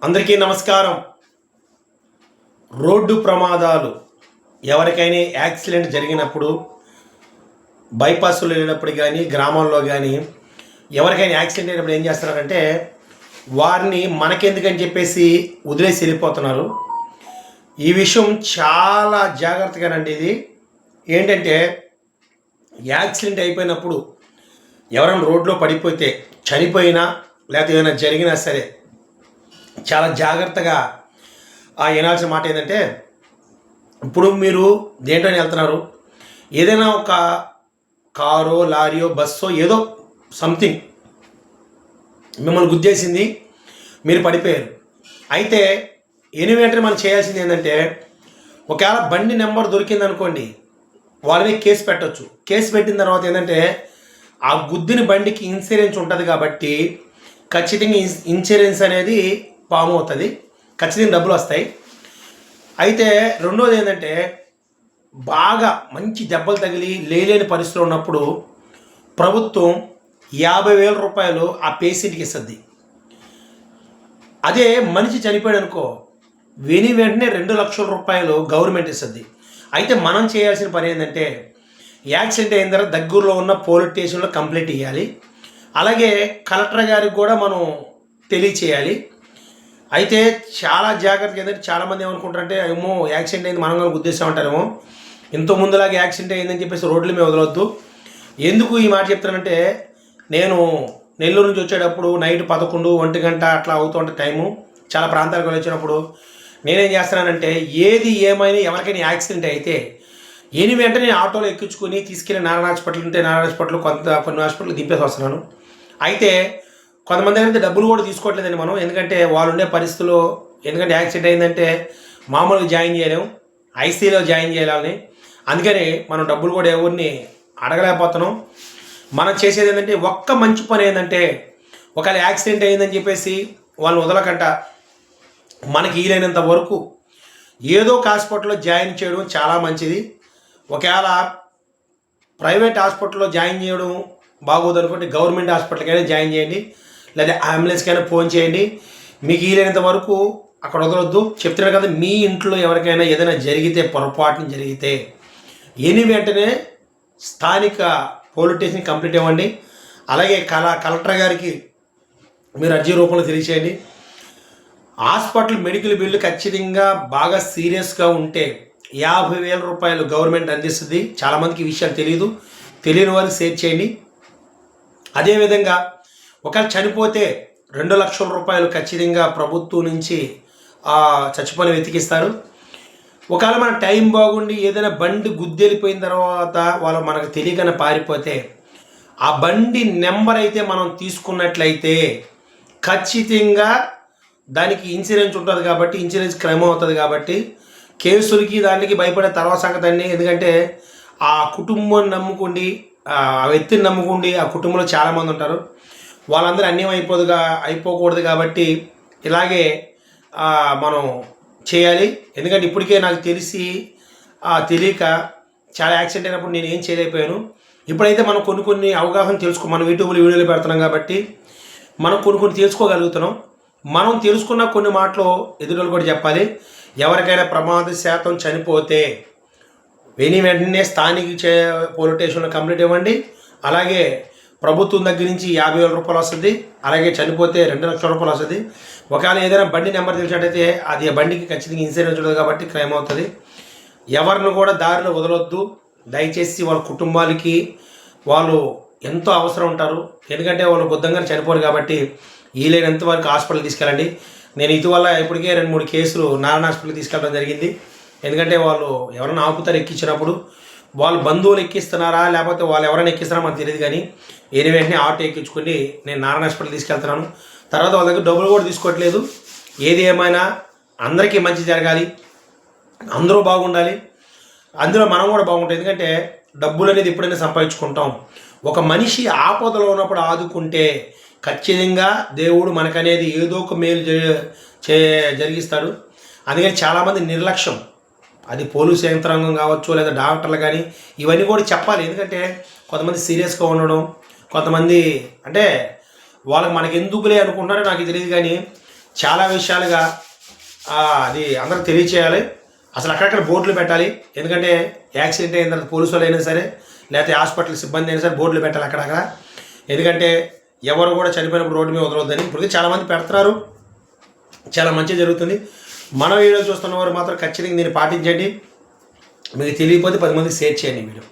అందరికీ నమస్కారం. రోడ్డు ప్రమాదాలు ఎవరికైనా యాక్సిడెంట్ జరిగినప్పుడు, బైపాస్లో వెళ్ళినప్పుడు కానీ, గ్రామాల్లో కానీ ఎవరికైనా యాక్సిడెంట్ అయినప్పుడు ఏం చేస్తున్నారంటే వారిని మనకెందుకని చెప్పేసి వదిలేసి వెళ్ళిపోతున్నారు. ఈ విషయం చాలా జాగ్రత్తగానండి. ఇది ఏంటంటే యాక్సిడెంట్ అయిపోయినప్పుడు ఎవరైనా రోడ్లో పడిపోతే, చనిపోయినా లేకపోతే ఏమైనా జరిగినా సరే చాలా జాగ్రత్తగా వినాల్సిన మాట ఏంటంటే, ఇప్పుడు మీరు దేంట్లో వెళ్తున్నారు, ఏదైనా ఒక కారో లారీయో బస్సో ఏదో సంథింగ్ మిమ్మల్ని గుద్దేసింది, మీరు పడిపోయారు. అయితే వెంటనే మనం చేయాల్సింది ఏంటంటే, ఒకవేళ బండి నెంబర్ దొరికిందనుకోండి, వాళ్ళ మీద కేసు పెట్టవచ్చు. కేసు పెట్టిన తర్వాత ఏంటంటే ఆ గుద్దిన బండికి ఇన్సూరెన్స్ ఉంటుంది కాబట్టి ఖచ్చితంగా ఇన్సూరెన్స్ అనేది పాము అవుతుంది, ఖచ్చితంగా డబ్బులు వస్తాయి. అయితే రెండోది ఏంటంటే, బాగా మంచి దెబ్బలు తగిలి లేలేని పరిస్థితిలో ఉన్నప్పుడు ప్రభుత్వం 50,000 రూపాయలు ఆ పేషెంట్కి ఇస్తుంది. అదే మనిషి చనిపోయాడు అనుకో, వెంటనే 2,00,000 రూపాయలు గవర్నమెంట్ ఇస్తుంది. అయితే మనం చేయాల్సిన పని ఏంటంటే, యాక్సిడెంట్ అయిన తర్వాత దగ్గరలో ఉన్న పోలీస్ స్టేషన్లో కంప్లైంట్ ఇవ్వాలి. అలాగే కలెక్టర్ గారికి కూడా మనం తెలియచేయాలి. అయితే చాలా జాగ్రత్తగా, ఏంటంటే చాలామంది ఏమనుకుంటారంటే, ఏమో యాక్సిడెంట్ అయింది మనం కానీ గుద్దేసామంటారేమో, ఇంత ముందులాగా యాక్సిడెంట్ అయిందని చెప్పేసి రోడ్ల మీద వదలొద్దు. ఎందుకు ఈ మాట చెప్తానంటే, నేను నెల్లూరు నుంచి వచ్చేటప్పుడు నైట్ 11, 1 గంట అట్లా అవుతుంటే టైము, చాలా ప్రాంతాలకు వచ్చినప్పుడు నేనేం చేస్తున్నానంటే, ఏది ఏమైనా ఎవరికైనా యాక్సిడెంట్ అయితే వెంటనే ఆటోలో ఎక్కించుకొని తీసుకెళ్ళి నారాయణ హాస్పిటల్ ఉంటే నారాయణ హాస్పిటల్, కొన్ని హాస్పిటల్ దింపేసి వస్తున్నాను. అయితే కొంతమంది అయితే డబ్బులు కూడా తీసుకోవట్లేదండి మనం, ఎందుకంటే వాళ్ళు ఉండే పరిస్థితుల్లో, ఎందుకంటే యాక్సిడెంట్ అయిందంటే మామూలుగా జాయిన్ చేయలేము, ఐసీలో జాయిన్ చేయాలని, అందుకని మనం డబ్బులు కూడా ఎవరిని అడగలేకపోతున్నాం. మనం చేసేది ఏంటంటే, ఒక్క మంచి పని ఏంటంటే, ఒకవేళ యాక్సిడెంట్ అయిందని చెప్పేసి వాళ్ళు వదలకంట మనకి వీలైనంత వరకు ఏదో ఒక హాస్పిటల్లో జాయిన్ చేయడం చాలా మంచిది. ఒకవేళ ప్రైవేట్ హాస్పిటల్లో జాయిన్ చేయడం బాగోదు అనుకుంటే గవర్నమెంట్ హాస్పిటల్కైనా జాయిన్ చేయండి, లేదా అంబులెన్స్కైనా ఫోన్ చేయండి. మీకు వీలైనంత వరకు అక్కడ వదలొద్దు. చెప్తున్నారు కదా, మీ ఇంట్లో ఎవరికైనా ఏదైనా జరిగితే, పొరపాటున జరిగితే వెంటనే స్థానిక పోలీస్ స్టేషన్ కంప్లీట్ ఇవ్వండి. అలాగే కలెక్టర్ గారికి మీరు అర్జీ రూపంలో తెలియచేయండి. హాస్పిటల్ మెడికల్ బిల్లు ఖచ్చితంగా బాగా సీరియస్గా ఉంటే 50,000 రూపాయలు గవర్నమెంట్ అందిస్తుంది. చాలామందికి ఈ విషయాలు తెలియని వారికి షేర్ చేయండి. అదేవిధంగా ఒకవేళ చనిపోతే 2,00,000 రూపాయలు ఖచ్చితంగా ప్రభుత్వం నుంచి చచ్చిపోయిన వెతికిస్తారు. ఒకవేళ మన టైం బాగుండి ఏదైనా బండి గుద్దెలిపోయిన తర్వాత వాళ్ళు మనకు తెలియకనే పారిపోతే, ఆ బండి నెంబర్ అయితే మనం తీసుకున్నట్లయితే ఖచ్చితంగా దానికి ఇన్సూరెన్స్ ఉంటుంది కాబట్టి, ఇన్సూరెన్స్ క్లెయిమ్ అవుతుంది కాబట్టి కేసులకి దానికి భయపడే తర్వాత సంగతి అండి. ఎందుకంటే ఆ కుటుంబం నమ్ముకుండి, ఆ వ్యక్తిని నమ్ముకుండి ఆ కుటుంబంలో చాలామంది ఉంటారు, వాళ్ళందరూ అన్యం అయిపోకూడదు కాబట్టి ఇలాగే మనం చేయాలి. ఎందుకంటే ఇప్పటికే నాకు తెలియక చాలా యాక్సిడెంట్ అయినప్పుడు నేను ఏం చేయలేకపోయాను. ఇప్పుడైతే మనం కొన్ని అవగాహన మనం యూట్యూబ్లో వీడియోలు పెడుతున్నాం కాబట్టి మనం కొన్ని తెలుసుకోగలుగుతున్నాం. మనం తెలుసుకున్న కొన్ని మాటలు ఎదురులు కూడా చెప్పాలి. ఎవరికైనా ప్రమాద శాతం చనిపోతే వెంటనే స్థానిక పోలీస్ స్టేషన్లో కంప్లైంట్ ఇవ్వండి. అలాగే ప్రభుత్వం దగ్గర నుంచి 50,000 రూపాయలు వస్తుంది. అలాగే చనిపోతే 2,00,000 రూపాయలు వస్తుంది. ఒకవేళ ఏదైనా బండి నెంబర్ తెలిసినట్టయితే అది ఆ బండికి ఖచ్చితంగా ఇన్సూరెన్స్ ఉంటుంది కాబట్టి క్లెయిమ్ అవుతుంది. ఎవరిని కూడా దారిలో వదలొద్దు. దయచేసి వాళ్ళ కుటుంబాలకి వాళ్ళు ఎంతో అవసరం ఉంటారు, ఎందుకంటే వాళ్ళు బుద్ధంగా చనిపోరు కాబట్టి వీలైనంత వరకు హాస్పిటల్ తీసుకెళ్ళండి. నేను ఇటీవల ఇప్పటికే 2-3 కేసులు నారాయణ హాస్పిటల్కి తీసుకెళ్ళడం జరిగింది. ఎందుకంటే వాళ్ళు ఎవరైనా ఆపుతారు ఎక్కించినప్పుడు, వాళ్ళు బంధువులు ఎక్కిస్తున్నారా లేకపోతే వాళ్ళు ఎవరైనా ఎక్కిస్తున్నారా మనకు తెలియదు, కానీ వెంటనే ఆటో ఎక్కించుకొని నేను నారాయణ హాస్పిటల్ తీసుకెళ్తున్నాను. తర్వాత వాళ్ళ దగ్గర డబ్బులు కూడా తీసుకోవట్లేదు. ఏది ఏమైనా అందరికీ మంచి జరగాలి, అందరూ బాగుండాలి, అందులో మనం కూడా బాగుంటాం. ఎందుకంటే డబ్బులు అనేది ఎప్పుడైనా సంపాదించుకుంటాం. ఒక మనిషి ఆపదలో ఉన్నప్పుడు ఆదుకుంటే ఖచ్చితంగా దేవుడు మనకనేది ఏదో ఒక మేలు జరిగిస్తాడు. అందుకని చాలామంది నిర్లక్ష్యం, అది పోలీసు యంత్రాంగం కావచ్చు లేదా డాక్టర్లు కానీ ఇవన్నీ కూడా చెప్పాలి. ఎందుకంటే కొంతమంది సీరియస్గా ఉండడం, కొంతమంది అంటే వాళ్ళకి మనకి ఎందుకులే అనుకుంటున్నారో నాకు తెలియదు, కానీ చాలా విషయాలుగా అది అందరికి తెలియచేయాలి. అసలు అక్కడక్కడ బోర్డులు పెట్టాలి. ఎందుకంటే యాక్సిడెంట్ అయిన తర్వాత పోలీసు వాళ్ళు అయినా సరే, లేకపోతే హాస్పిటల్ సిబ్బంది అయినా సరే బోర్డులు పెట్టాలి అక్కడక్కడ. ఎందుకంటే ఎవరు కూడా చనిపోయినప్పుడు రోడ్డు మీద వదలొద్దని. ఇప్పటికీ చాలామంది పెడుతున్నారు, చాలా మంచి జరుగుతుంది. మన వీడియో చూస్తున్న వారు మాత్రం ఖచ్చితంగా దీన్ని పాటించండి. మీకు తెలియకపోతే 10 మందికి షేర్ చేయండి వీడియో.